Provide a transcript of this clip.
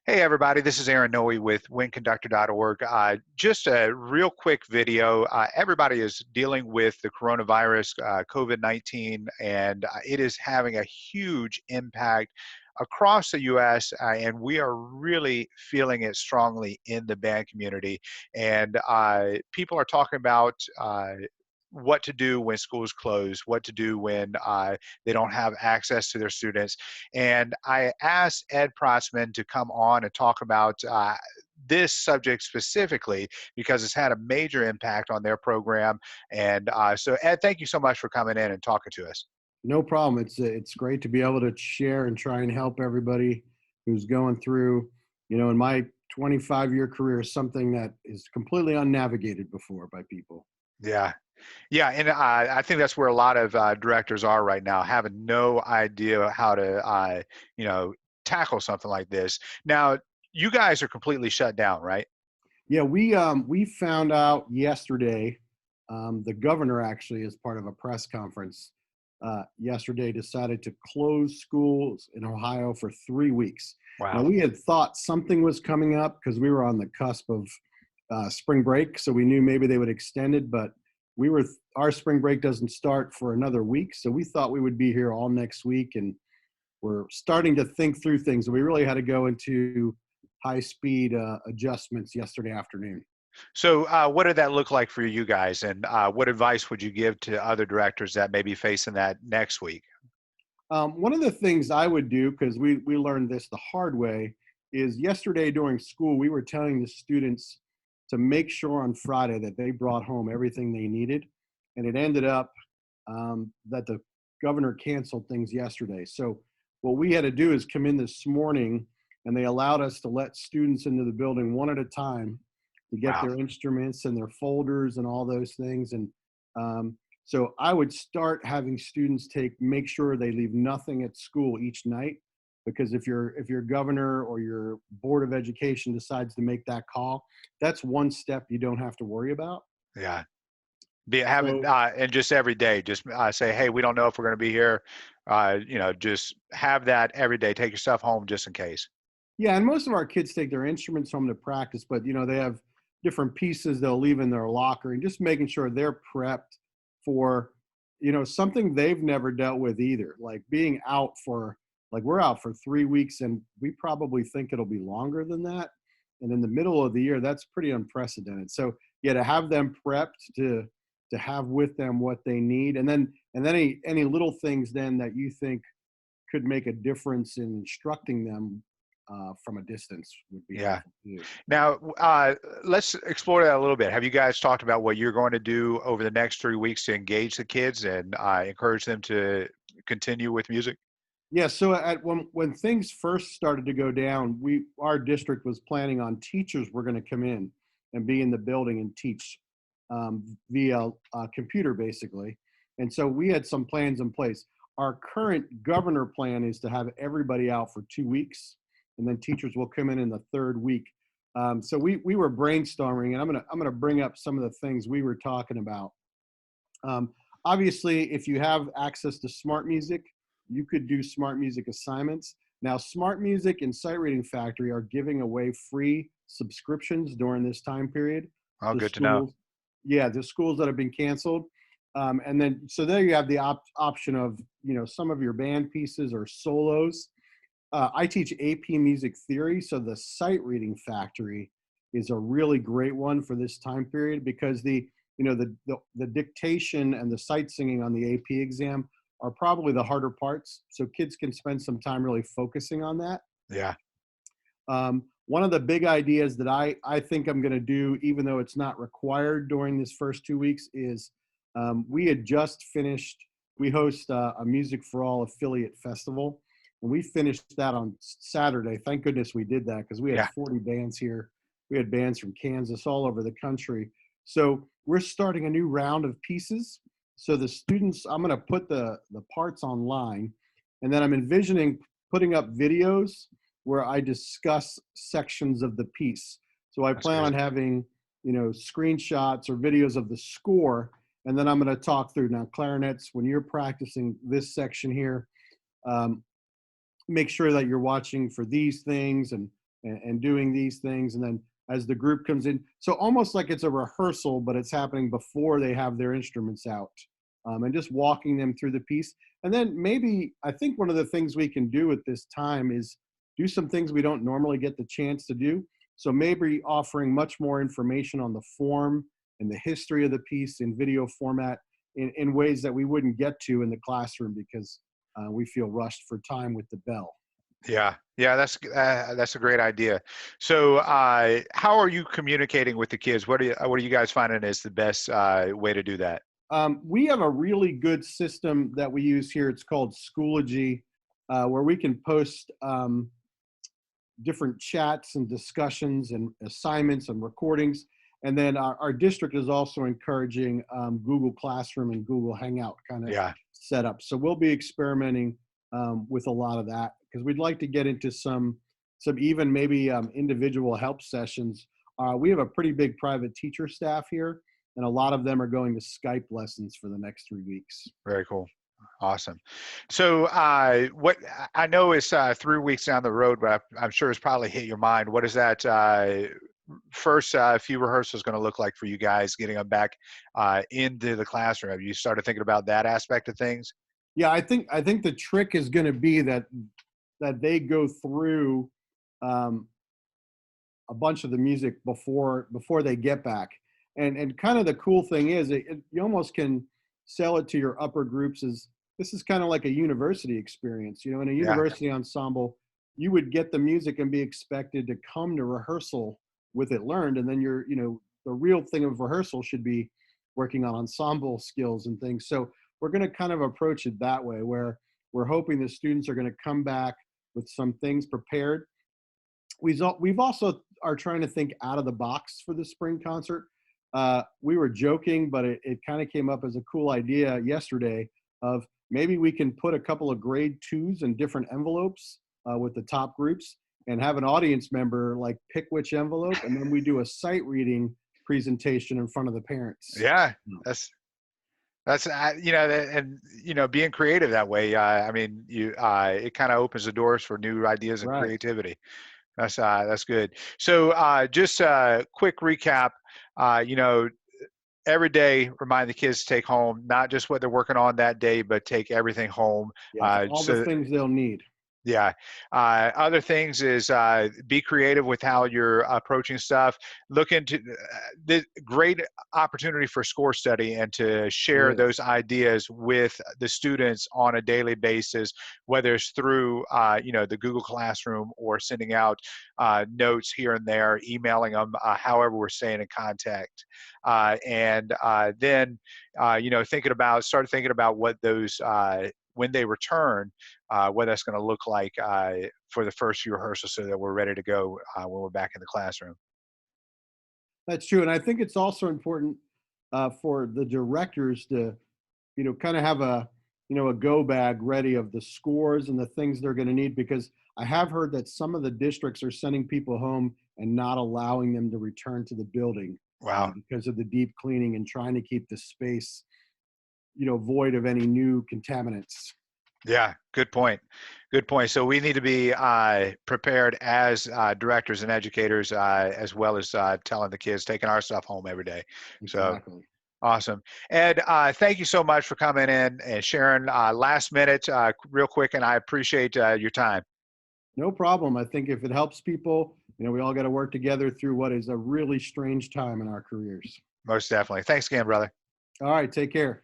Hey everybody, this is Aaron Noe with winconductor.org. Just a real quick video. Everybody is dealing with the coronavirus, COVID-19, and it is having a huge impact across the U.S., and we are really feeling it strongly in the band community. And people are talking about what to do when schools close, what to do when they don't have access to their students. And I asked Ed Protzman to come on and talk about this subject specifically because it's had a major impact on their program. And so, Ed, thank you so much for coming in and talking to us. No problem. It's great to be able to share and try and help everybody who's going through, in my 25-year career, something that is completely unnavigated before by people. Yeah. Yeah, and I think that's where a lot of directors are right now, having no idea how to, you know, tackle something like this. Now, you guys are completely shut down, right? Yeah, we found out yesterday. The governor actually, as part of a press conference yesterday, decided to close schools in Ohio for 3 weeks. Now, Wow. we had thought something was coming up because we were on the cusp of spring break, so we knew maybe they would extend it, but our spring break doesn't start for another week, so we thought we would be here all next week, and we're starting to think through things. We really had to go into high speed adjustments yesterday afternoon. So, what did that look like for you guys, and what advice would you give to other directors that may be facing that next week? One of the things I would do, because we learned this the hard way, is yesterday during school, we were telling the students to make sure on Friday that they brought home everything they needed. And it ended up that the governor canceled things yesterday. So what we had to do is come in this morning, and they allowed us to let students into the building one at a time to get Wow. their instruments and their folders and all those things. And so I would start having students make sure they leave nothing at school each night, because if your governor or your board of education decides to make that call, that's one step you don't have to worry about. Yeah. Be having So and just every day, just say, "Hey, we don't know if we're going to be here." Just have that every day. Take your stuff home just in case. yeah, and most of our kids take their instruments home to practice, but they have different pieces they'll leave in their locker, and just making sure they're prepped for something they've never dealt with either. Like being out for like we're out for 3 weeks, and we probably think it'll be longer than that. And in the middle of the year, that's pretty unprecedented. So yeah, to have them prepped to have with them what they need, and then any little things then that you think could make a difference in instructing them from a distance would be Yeah. helpful too. Now, let's explore that a little bit. Have you guys talked about what you're going to do over the next 3 weeks to engage the kids and encourage them to continue with music? Yeah, so when things first started to go down, our district was planning on teachers were going to come in and be in the building and teach via computer basically, and so we had some plans in place. Our current governor plan is to have everybody out for 2 weeks, and then teachers will come in the third week. So we were brainstorming, and I'm gonna bring up some of the things we were talking about. Obviously, if you have access to smart music, you could do smart music assignments. Now, Smart Music and Sight Reading Factory are giving away free subscriptions during this time period Oh, to good to know. schools. Yeah, the schools that have been canceled. And then, so there you have the option of, some of your band pieces or solos. I teach AP Music Theory, so the Sight Reading Factory is a really great one for this time period, because the dictation and the sight singing on the AP exam are probably the harder parts. So kids can spend some time really focusing on that. Yeah. One of the big ideas that I think I'm going to do, even though it's not required during this first 2 weeks, is we had just finished, we host a Music for All affiliate festival, and we finished that on Saturday. Thank goodness we did that, because we had Yeah. 40 bands here. We had bands from Kansas, all over the country. So we're starting a new round of pieces. So the students, I'm going to put the parts online, and then I'm envisioning putting up videos where I discuss sections of the piece. So I That's plan on great. having, screenshots or videos of the score, and then I'm going to talk through now clarinets. When you're practicing this section here, um, make sure that you're watching for these things, and and doing these things. And then as the group comes in, so almost like it's a rehearsal, but it's happening before they have their instruments out, and just walking them through the piece. And then maybe I think one of the things we can do at this time is do some things we don't normally get the chance to do. So maybe offering much more information on the form and the history of the piece in video format in ways that we wouldn't get to in the classroom because we feel rushed for time with the bell. Yeah, yeah, that's a great idea. So, how are you communicating with the kids? What are you guys finding is the best way to do that? We have a really good system that we use here. It's called Schoology, where we can post different chats and discussions and assignments and recordings. And then our district is also encouraging Google Classroom and Google Hangout kind of Yeah, setup. So we'll be experimenting with a lot of that because we'd like to get into some even maybe individual help sessions. We have a pretty big private teacher staff here, and a lot of them are going to Skype lessons for the next 3 weeks. very cool. Awesome. So, what I know is 3 weeks down the road, but I'm sure it's probably hit your mind. What is that first few rehearsals going to look like for you guys getting them back into the classroom? Have you started thinking about that aspect of things? Yeah, I think the trick is going to be that they go through um, a bunch of the music before they get back. And kind of the cool thing is you almost can sell it to your upper groups as this is kind of like a university experience. In a Yeah, university ensemble, you would get the music and be expected to come to rehearsal with it learned. And then the real thing of rehearsal should be working on ensemble skills and things. So we're going to kind of approach it that way, where we're hoping the students are going to come back with some things prepared. We've also are trying to think out of the box for the spring concert. We were joking, but it kind of came up as a cool idea yesterday of maybe we can put a couple of grade twos in different envelopes with the top groups and have an audience member like pick which envelope, and then we do a sight reading presentation in front of the parents. yeah. That's and being creative that way. I mean, it kind of opens the doors for new ideas and Right. creativity. That's good. So just a quick recap. Uh, you know, every day remind the kids to take home not just what they're working on that day, but take everything home. Yes. All the So things they'll need. yeah. Other things is be creative with how you're approaching stuff. Look into the great opportunity for score study and to It share those is. ideas with the students on a daily basis, whether it's through the Google Classroom or sending out notes here and there, emailing them, however we're staying in contact, and then start thinking about what those when they return what that's going to look like for the first few rehearsals so that we're ready to go when we're back in the classroom. That's true. And I think it's also important for the directors to kind of have a go bag ready of the scores and the things they're going to need, because I have heard that some of the districts are sending people home and not allowing them to return to the building Wow. because of the deep cleaning and trying to keep the space, void of any new contaminants. Yeah, good point. Good point. So we need to be prepared as directors and educators, as well as telling the kids, taking our stuff home every day. So Exactly. awesome. Ed, thank you so much for coming in and sharing last minute, real quick, and I appreciate your time. No problem. I think if it helps people, we all got to work together through what is a really strange time in our careers. Most definitely. Thanks again, brother. All right. Take care.